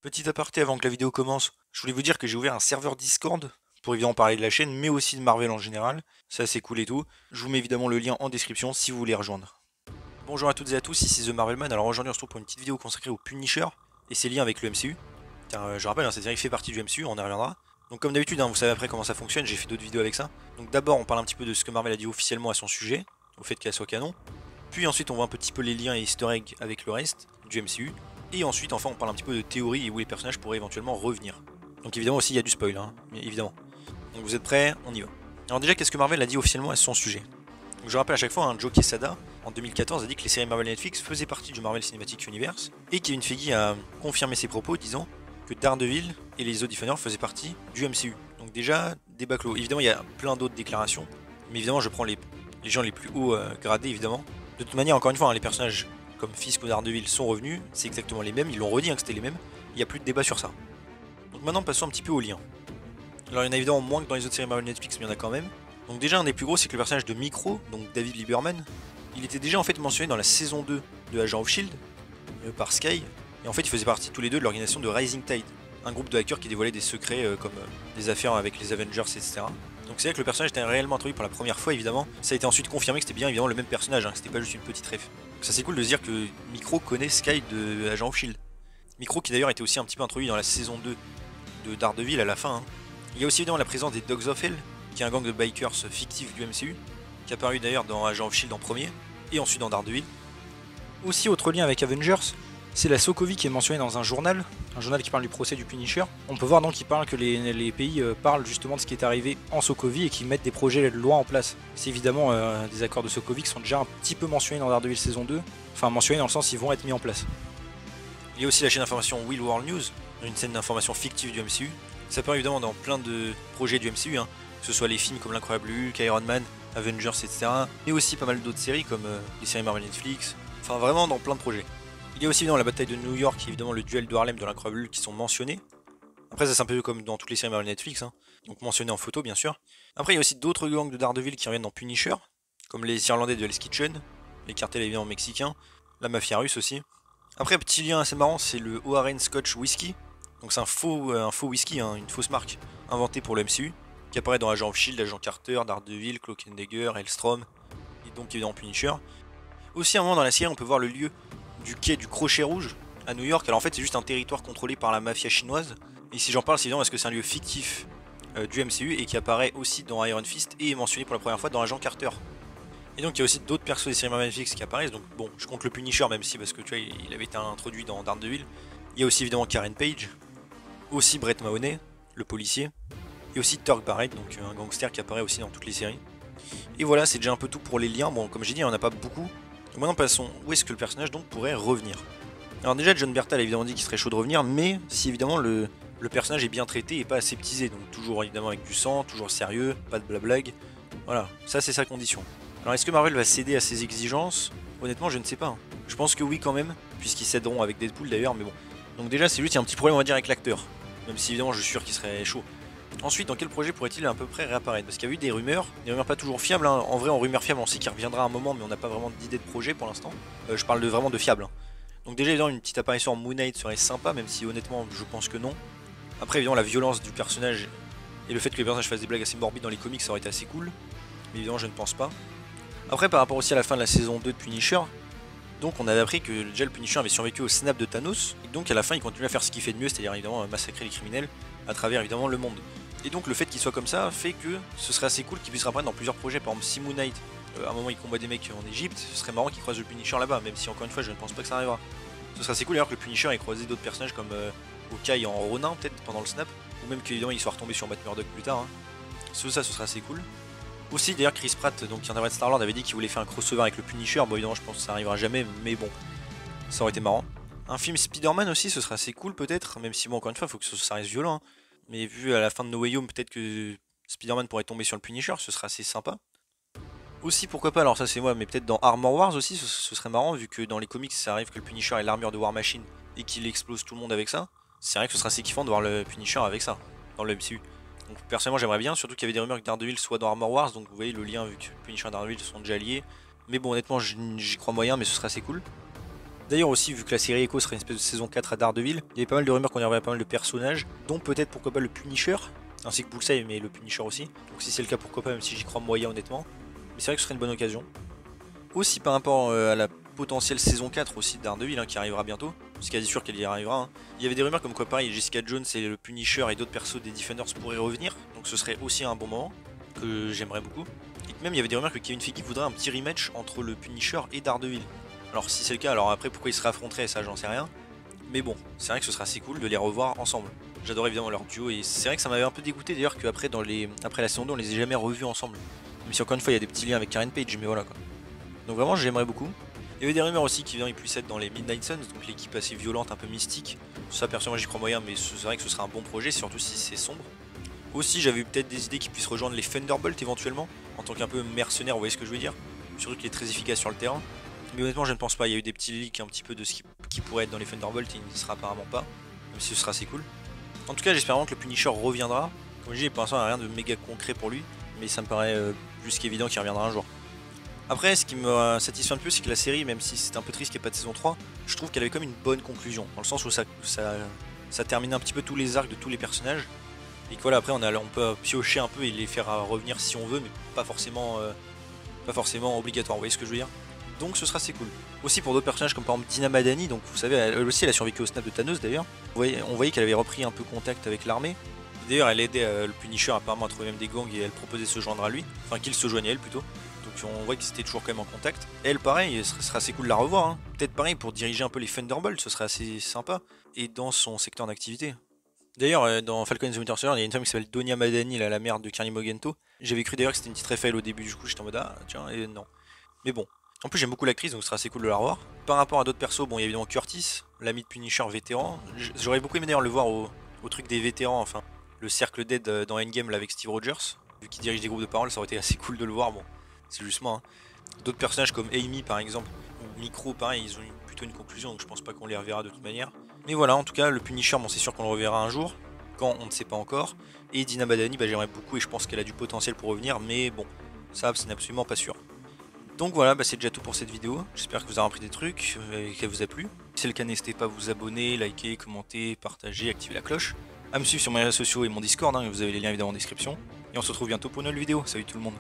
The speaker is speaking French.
Petit aparté avant que la vidéo commence, je voulais vous dire que j'ai ouvert un serveur Discord pour évidemment parler de la chaîne, mais aussi de Marvel en général. C'est assez cool et tout. Je vous mets évidemment le lien en description si vous voulez rejoindre. Bonjour à toutes et à tous, ici The Marvelman. Alors aujourd'hui on se retrouve pour une petite vidéo consacrée au Punisher et ses liens avec le MCU. Car je rappelle, cette série fait partie du MCU, on y reviendra. Donc comme d'habitude, vous savez après comment ça fonctionne, j'ai fait d'autres vidéos avec ça. Donc d'abord on parle un petit peu de ce que Marvel a dit officiellement à son sujet, au fait qu'elle soit canon. Puis ensuite on voit un petit peu les liens et easter eggs avec le reste du MCU. Et ensuite enfin on parle un petit peu de théorie et où les personnages pourraient éventuellement revenir. Donc évidemment aussi il y a du spoil, mais évidemment. Donc vous êtes prêts? On y va. Alors déjà qu'est-ce que Marvel a dit officiellement à son sujet? Donc je rappelle à chaque fois, Joe Quesada en 2014 a dit que les séries Marvel Netflix faisaient partie du Marvel Cinematic Universe et Kevin Feige a confirmé ses propos disant que Daredevil et les autres Defenders faisaient partie du MCU. Donc déjà, débat clos. Évidemment, il y a plein d'autres déclarations, mais évidemment, je prends les gens les plus hauts gradés, évidemment. De toute manière, encore une fois, les personnages comme Fisk ou Daredevil sont revenus, c'est exactement les mêmes, ils l'ont redit que c'était les mêmes, il n'y a plus de débat sur ça. Donc maintenant, passons un petit peu aux liens. Alors il y en a évidemment moins que dans les autres séries Marvel Netflix, mais il y en a quand même. Donc déjà, un des plus gros, c'est que le personnage de Micro, donc David Lieberman, il était déjà en fait mentionné dans la saison 2 de Agent of Shield par Sky, et en fait ils faisaient partie tous les deux de l'organisation de Rising Tide, un groupe de hackers qui dévoilait des secrets comme des affaires avec les Avengers, etc. Donc c'est vrai que le personnage était réellement introduit pour la première fois, évidemment. Ça a été ensuite confirmé que c'était bien évidemment le même personnage, que c'était pas juste une petite ref. Donc ça c'est cool de se dire que Micro connaît Sky de Agent of Shield. Micro qui d'ailleurs était aussi un petit peu introduit dans la saison 2 de Daredevil à la fin. Il y a aussi évidemment la présence des Dogs of Hell, qui est un gang de bikers fictif du MCU, qui est apparu d'ailleurs dans Agent of Shield en premier, et ensuite dans Daredevil. Aussi, autre lien avec Avengers, c'est la Sokovie qui est mentionnée dans un journal qui parle du procès du Punisher. On peut voir donc qu'il parle que les pays parlent justement de ce qui est arrivé en Sokovie et qui mettent des projets de loi en place. C'est évidemment des accords de Sokovie qui sont déjà un petit peu mentionnés dans Daredevil saison 2, enfin mentionnés dans le sens ils vont être mis en place. Il y a aussi la chaîne d'information Will World News, une chaîne d'information fictive du MCU. Ça apparaît évidemment dans plein de projets du MCU, que ce soit les films comme l'Incroyable Hulk, Iron Man, Avengers, etc. Mais aussi pas mal d'autres séries comme les séries Marvel Netflix, enfin vraiment dans plein de projets. Il y a aussi évidemment la bataille de New York et évidemment le duel de Harlem de l'Incroyable Hulk qui sont mentionnés. Après ça c'est un peu comme dans toutes les séries Marvel Netflix, donc mentionné en photo bien sûr. Après il y a aussi d'autres gangs de Daredevil qui reviennent dans Punisher, comme les Irlandais de Hell's Kitchen, les cartels évidemment mexicains, la mafia russe aussi. Après, petit lien assez marrant, c'est le O'Haren Scotch Whisky. Donc c'est un faux whisky, une fausse marque inventée pour le MCU, qui apparaît dans Agent of Shield, Agent Carter, Daredevil, Cloak and Dagger, Hellstrom, et donc évidemment Punisher. Aussi, à un moment dans la série, on peut voir le lieu du quai du Crochet Rouge à New York. Alors en fait, c'est juste un territoire contrôlé par la mafia chinoise. Et si j'en parle, c'est évident parce que c'est un lieu fictif du MCU et qui apparaît aussi dans Iron Fist et est mentionné pour la première fois dans Agent Carter. Et donc il y a aussi d'autres persos des séries Marvel Netflix qui apparaissent, donc bon, je compte le Punisher même si parce que tu vois, il avait été introduit dans Daredevil. Il y a aussi évidemment Karen Page, aussi Brett Mahoney, le policier, et aussi Turk Barrett, donc un gangster qui apparaît aussi dans toutes les séries. Et voilà, c'est déjà un peu tout pour les liens, bon comme j'ai dit, il n'y en a pas beaucoup. Donc maintenant passons, où est-ce que le personnage donc pourrait revenir? Alors déjà John Bertal a évidemment dit qu'il serait chaud de revenir, mais si évidemment le personnage est bien traité et pas aseptisé, donc toujours évidemment avec du sang, toujours sérieux, pas de blablag. Voilà, ça c'est sa condition. Alors est-ce que Marvel va céder à ses exigences? Honnêtement je ne sais pas. Je pense que oui quand même, puisqu'ils céderont avec Deadpool d'ailleurs, mais bon. Donc déjà c'est juste il y a un petit problème on va dire avec l'acteur. Même si évidemment je suis sûr qu'il serait chaud. Ensuite dans quel projet pourrait-il à peu près réapparaître? Parce qu'il y a eu des rumeurs pas toujours fiables. En vrai en rumeurs fiables on sait qu'il reviendra un moment mais on n'a pas vraiment d'idée de projet pour l'instant. Je parle de vraiment de fiable. Donc déjà évidemment une petite apparition en Moon Knight serait sympa même si honnêtement je pense que non. Après évidemment la violence du personnage et le fait que les personnages fassent des blagues assez morbides dans les comics ça aurait été assez cool. Mais évidemment je ne pense pas. Après par rapport aussi à la fin de la saison 2 de Punisher, donc on avait appris que déjà le Punisher avait survécu au snap de Thanos, et donc à la fin il continue à faire ce qu'il fait de mieux, c'est-à-dire évidemment massacrer les criminels à travers évidemment le monde. Et donc le fait qu'il soit comme ça fait que ce serait assez cool qu'il puisse reprendre dans plusieurs projets, par exemple si Moon Knight, à un moment il combat des mecs en Égypte, ce serait marrant qu'il croise le Punisher là-bas, même si encore une fois je ne pense pas que ça arrivera. Ce serait assez cool d'ailleurs que le Punisher ait croisé d'autres personnages comme Hawkeye en Ronin peut-être pendant le snap, ou même qu'évidemment il soit retombé sur Matt Murdock plus tard. Ça ce serait assez cool. Aussi d'ailleurs Chris Pratt, donc qui interprète Star-Lord, avait dit qu'il voulait faire un crossover avec le Punisher. Bon évidemment je pense que ça arrivera jamais, mais bon, ça aurait été marrant. Un film Spider-Man aussi, ce serait assez cool peut-être, même si bon encore une fois il faut que ça reste violent. Mais vu à la fin de No Way Home, peut-être que Spider-Man pourrait tomber sur le Punisher, ce serait assez sympa. Aussi pourquoi pas, alors ça c'est moi, mais peut-être dans Armor Wars aussi, ce serait marrant vu que dans les comics ça arrive que le Punisher ait l'armure de War Machine et qu'il explose tout le monde avec ça. C'est vrai que ce serait assez kiffant de voir le Punisher avec ça, dans le MCU. Donc personnellement j'aimerais bien, surtout qu'il y avait des rumeurs que Daredevil soit dans Armor Wars, donc vous voyez le lien vu que Punisher et Daredevil sont déjà liés. Mais bon honnêtement j'y crois moyen, mais ce serait assez cool. D'ailleurs aussi, vu que la série Echo serait une espèce de saison 4 à Daredevil, il y avait pas mal de rumeurs qu'on y aurait pas mal de personnages, dont peut-être pourquoi pas le Punisher, ainsi que Bullseye, mais le Punisher aussi. Donc si c'est le cas, pourquoi pas, même si j'y crois moyen honnêtement. Mais c'est vrai que ce serait une bonne occasion. Aussi par rapport à la potentielle saison 4 aussi de Daredevil qui arrivera bientôt, c'est quasi sûr qu'elle y arrivera. Il y avait des rumeurs comme quoi pareil, Jessica Jones et le Punisher et d'autres persos des Defenders pourraient revenir, donc ce serait aussi un bon moment, que j'aimerais beaucoup. Et même il y avait des rumeurs que Kevin Feige voudrait un petit rematch entre le Punisher et Daredevil. Alors si c'est le cas, alors après pourquoi ils se réaffronteraient, ça j'en sais rien. Mais bon, c'est vrai que ce sera assez cool de les revoir ensemble. J'adore évidemment leur duo et c'est vrai que ça m'avait un peu dégoûté d'ailleurs qu'après après la saison 2 on les ait jamais revus ensemble. Même si encore une fois il y a des petits liens avec Karen Page, mais voilà quoi. Donc vraiment j'aimerais beaucoup. Il y avait des rumeurs aussi qu'ils puissent être dans les Midnight Suns, donc l'équipe assez violente, un peu mystique. Ça personnellement j'y crois moyen, mais c'est vrai que ce serait un bon projet, surtout si c'est sombre. Aussi j'avais eu peut-être des idées qu'ils puissent rejoindre les Thunderbolts éventuellement, en tant qu'un peu mercenaire, vous voyez ce que je veux dire. Surtout qu'il est très efficace sur le terrain. Mais honnêtement je ne pense pas, il y a eu des petits leaks un petit peu de ce qui pourrait être dans les Thunderbolts et il ne sera apparemment pas. Même si ce sera assez cool. En tout cas j'espère vraiment que le Punisher reviendra. Comme je dis pour l'instant il n'y a rien de méga concret pour lui, mais ça me paraît plus qu'évident qu'il reviendra un jour. Après, ce qui me satisfait un peu, c'est que la série, même si c'est un peu triste qu'il n'y ait pas de saison 3, je trouve qu'elle avait comme une bonne conclusion. Dans le sens où ça termine un petit peu tous les arcs de tous les personnages. Et que voilà, après on peut piocher un peu et les faire revenir si on veut, mais pas forcément obligatoire, vous voyez ce que je veux dire. Donc ce sera assez cool. Aussi pour d'autres personnages comme par exemple Dina Madani, donc vous savez, elle aussi elle a survécu au snap de Thanos d'ailleurs. On voyait qu'elle avait repris un peu contact avec l'armée. D'ailleurs elle aidait le Punisher apparemment à trouver même des gangs et elle proposait de se joindre à lui. Enfin qu'il se joignait à elle plutôt. Donc on voit qu'ils étaient toujours quand même en contact. Elle pareil, ce serait assez cool de la revoir. Hein. Peut-être pareil pour diriger un peu les Thunderbolts, ce serait assez sympa. Et dans son secteur d'activité. D'ailleurs dans Falcon and the Winter Soldier, il y a une femme qui s'appelle Donia Madani, la mère de Karli Mogento. J'avais cru d'ailleurs que c'était une petite Raphaël au début, du coup j'étais en mode ah tiens et non. Mais bon. En plus j'aime beaucoup l'actrice donc ce sera assez cool de la revoir. Par rapport à d'autres persos, bon il y a évidemment Curtis, l'ami de Punisher vétéran. J'aurais beaucoup aimé d'ailleurs le voir au truc des vétérans, enfin le cercle d'aide dans Endgame là, avec Steve Rogers. Vu qu'il dirige des groupes de parole, ça aurait été assez cool de le voir, bon, c'est juste moi. Hein. D'autres personnages comme Amy par exemple, ou Micro pareil, ils ont plutôt une conclusion donc je pense pas qu'on les reverra de toute manière. Mais voilà, en tout cas le Punisher, bon c'est sûr qu'on le reverra un jour, quand on ne sait pas encore. Et Dina Madani, bah, j'aimerais beaucoup et je pense qu'elle a du potentiel pour revenir, mais bon, ça c'est absolument pas sûr. Donc voilà, bah c'est déjà tout pour cette vidéo. J'espère que vous avez appris des trucs et qu'elle vous a plu. Si c'est le cas, n'hésitez pas à vous abonner, liker, commenter, partager, activer la cloche. À me suivre sur mes réseaux sociaux et mon Discord, vous avez les liens évidemment en description. Et on se retrouve bientôt pour une nouvelle vidéo. Salut tout le monde.